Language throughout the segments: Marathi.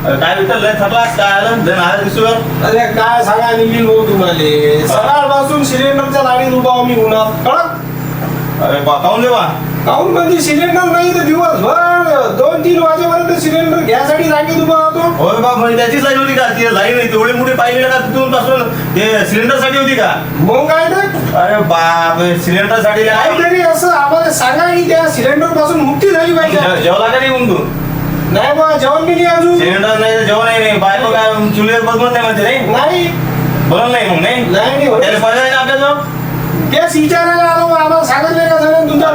काय विठ्ठल लय थकलास काय आलं लय नाराज दिसतोय. अरे काय सांगा निघील भाऊ तुम्हाला, सकाळपासून सिलेंडरच्या लाईनीत उभा मी उन्हात कळत. अरे काऊन देवा काहून म्हणजे सिलेंडर नाही तर दिवसभर 2-3 वाजेपर्यंत सिलेंडर घ्यायसाठी रांगेत उभा होतो. होय बाप म्हणजे त्याचीच लाईन होती का ती लाईन नाही तेवढी मोठी पाहिली का तिथून पासून ते सिलेंडर साठी होती का. मग काय तर अरे बाप सिलेंडर साठी काहीतरी असं आम्हाला सांगा की त्या सिलेंडर पासून मुक्ती झाली पाहिजे. जेवला का नाही तू. नाही बा जेवण केली अजून सिलेंडर नाही तर जेवण नाही बायको काय चुलीवर बदलत नाही म्हणते नाही नाही बोलत नाही मग नाही त्याला पर्याय नाही आपल्याजवळ. तेच विचारायला आलो आम्हाला सांगितलं का सगळं तुमच्या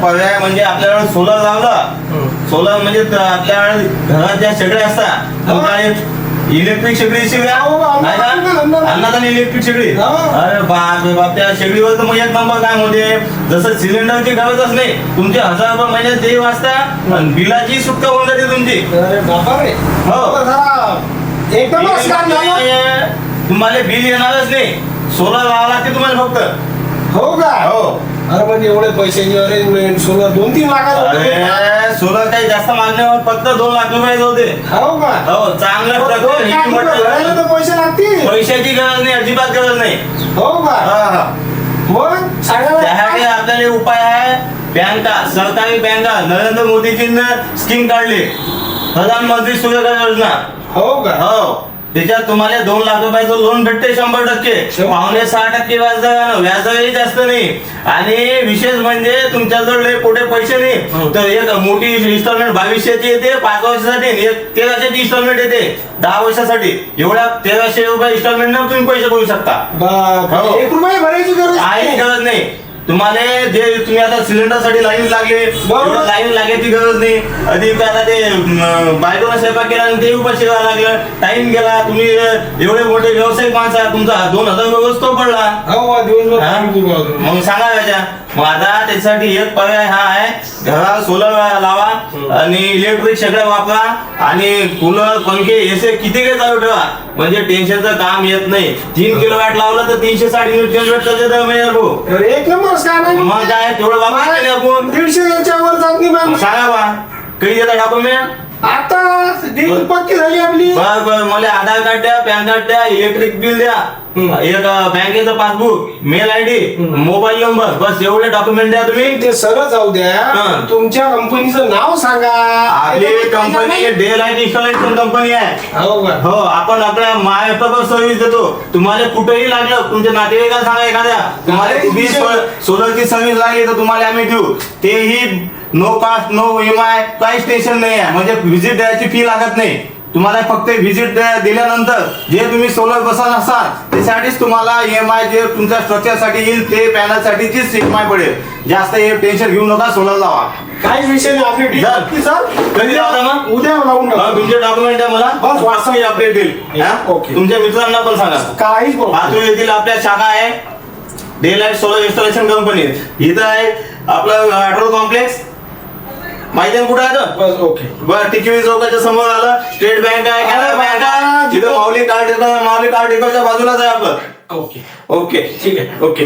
पर्याय म्हणजे आपल्याकडे सोलर लावलं. सोलर म्हणजे आपल्या घरात ज्या शेगड्या असतात इलेक्ट्रिक शेगडी शिवाय अन्नादान इलेक्ट्रिक शेगडी. अरे बाप बाप त्या शेगडीवर तर मग एक नंबर काम होते. जसं सिलेंडरची गरजच नाही तुमचे 1000 रुपये महिन्यात ते वाचता बिलाची सुटका होऊन जाते तुमची. अरे बापा रे हो एकदमच काम झालं. तुम्हाला बिल येणारच नाही. सोलर लावा लागते तुम्हाला फक्त. हो का. हो अरे म्हणजे एवढे पैशाची अरेंजमेंट सोलर 2-3 लाखात अरे सोलर काही जास्त मागण्यावर फक्त 2 लाख रुपये होते. हो का. हो चांगल्या भरायला तर पैसे लागतील. पैशाची गरज नाही अजिबात गरज नाही. हो का. मग त्यासाठी आपल्याला उपाय आहे बँका सरकारी बँका नरेंद्र मोदीजींनी स्कीम काढली प्रधानमंत्री सूर्यघर योजना. हो का. हो त्याच्यात तुम्हाला 2 लाख रुपयाचं लोन भेटते 100%. 5.6% व्याजही जास्त नाही. आणि विशेष म्हणजे तुमच्याजवळ लय कुठे पैसे नाही तर एक मोठी इन्स्टॉलमेंट 2200ची येते 5 वर्षासाठी, एक 1300ची इन्स्टॉलमेंट येते 10 वर्षासाठी. एवढ्या 1300 रुपये इन्स्टॉलमेंट न तुम्ही पैसे भरू शकता. 1 रुपया भरायची गरज नाही. तुम्हाला जे तुम्ही आता सिलेंडर साठी लाईन लागले लाईन लागायची गरज नाही. अधिक आता ते बायकोला स्वयंपाक केला आणि ते उपाशी राहावं लागलं. टाइम गेला. तुम्ही एवढे मोठे व्यावसायिक माणसं आहात तुमचा 2000 रुपये तो पडला. मग सांगा त्याच्या मग आता त्याच्यासाठी एक पर्याय हा आहे घरात सोलर लावा आणि इलेक्ट्रिक शेगड्या वापरा आणि कूलर पंखे एसी किती काही चालू ठेवा म्हणजे टेन्शनचं काम येत नाही. 3 किलोवॅट लावलं तर 360 युनिट करते दर महिन्यात. एक नंबर मग काय तेवढं वापरायचं आपण 150 वर जाती मॅम. सांगा बा काही देता डॉक्युमेंट आता डील पक्की झाली आपली. बर मला आधार कार्ड द्या पॅन कार्ड द्या इलेक्ट्रिक बिल द्या एक बँकेचं passbook mail ID mobile number बस एवढे डॉक्युमेंट द्या तुम्ही. ते सगळं जाऊ द्या तुमच्या कंपनीचं नाव सांगा. आपली company day light installation company आहे. हो आपण आपल्या महाराष्ट्रावर सर्व्हिस देतो. तुम्हाला कुठेही लागलं तुमच्या नातेवाईकाला सांगा एखाद्या तुम्हाला सोलरची सर्व्हिस लागली तर तुम्हाला आम्ही देऊ. तेही नो कॉस्ट नो EMI काहीच टेन्शन नाही आहे. म्हणजे व्हिजिट द्यायची फी लागत नाही. तुम्हाला फक्त व्हिजिट दिल्यानंतर जे तुम्ही सोलर बसवत असाल त्यासाठीच तुम्हाला EMI जे तुमच्या स्ट्रक्चरसाठी येईल ते पॅनलसाठी जीच EMI पडेल. जास्त हे टेन्शन घेऊ नका सोलर लावा. काहीच विषय नाही आपली डील सर. कधी लावता मग उद्या लावून टाका. तुमचे डॉक्युमेंट द्या मला बस व्हॉट्सअप अपडेट येईल. ओके. तुमच्या मित्रांना पण सांगा. काहीच पातूर येथील आपल्या शाखा आहे day light solar installation company. इथं आहे आपलं पेट्रोल कॉम्प्लेक्स माहिती आहे कुठं आहे. ओके बरं टिकवी चौकाच्या समोर आलं स्टेट बँक आहे कॅनरा बँक आहे तिथं माऊली कार्ड बाजूलाच आहे आपलं. ओके ओके ठीक आहे ओके.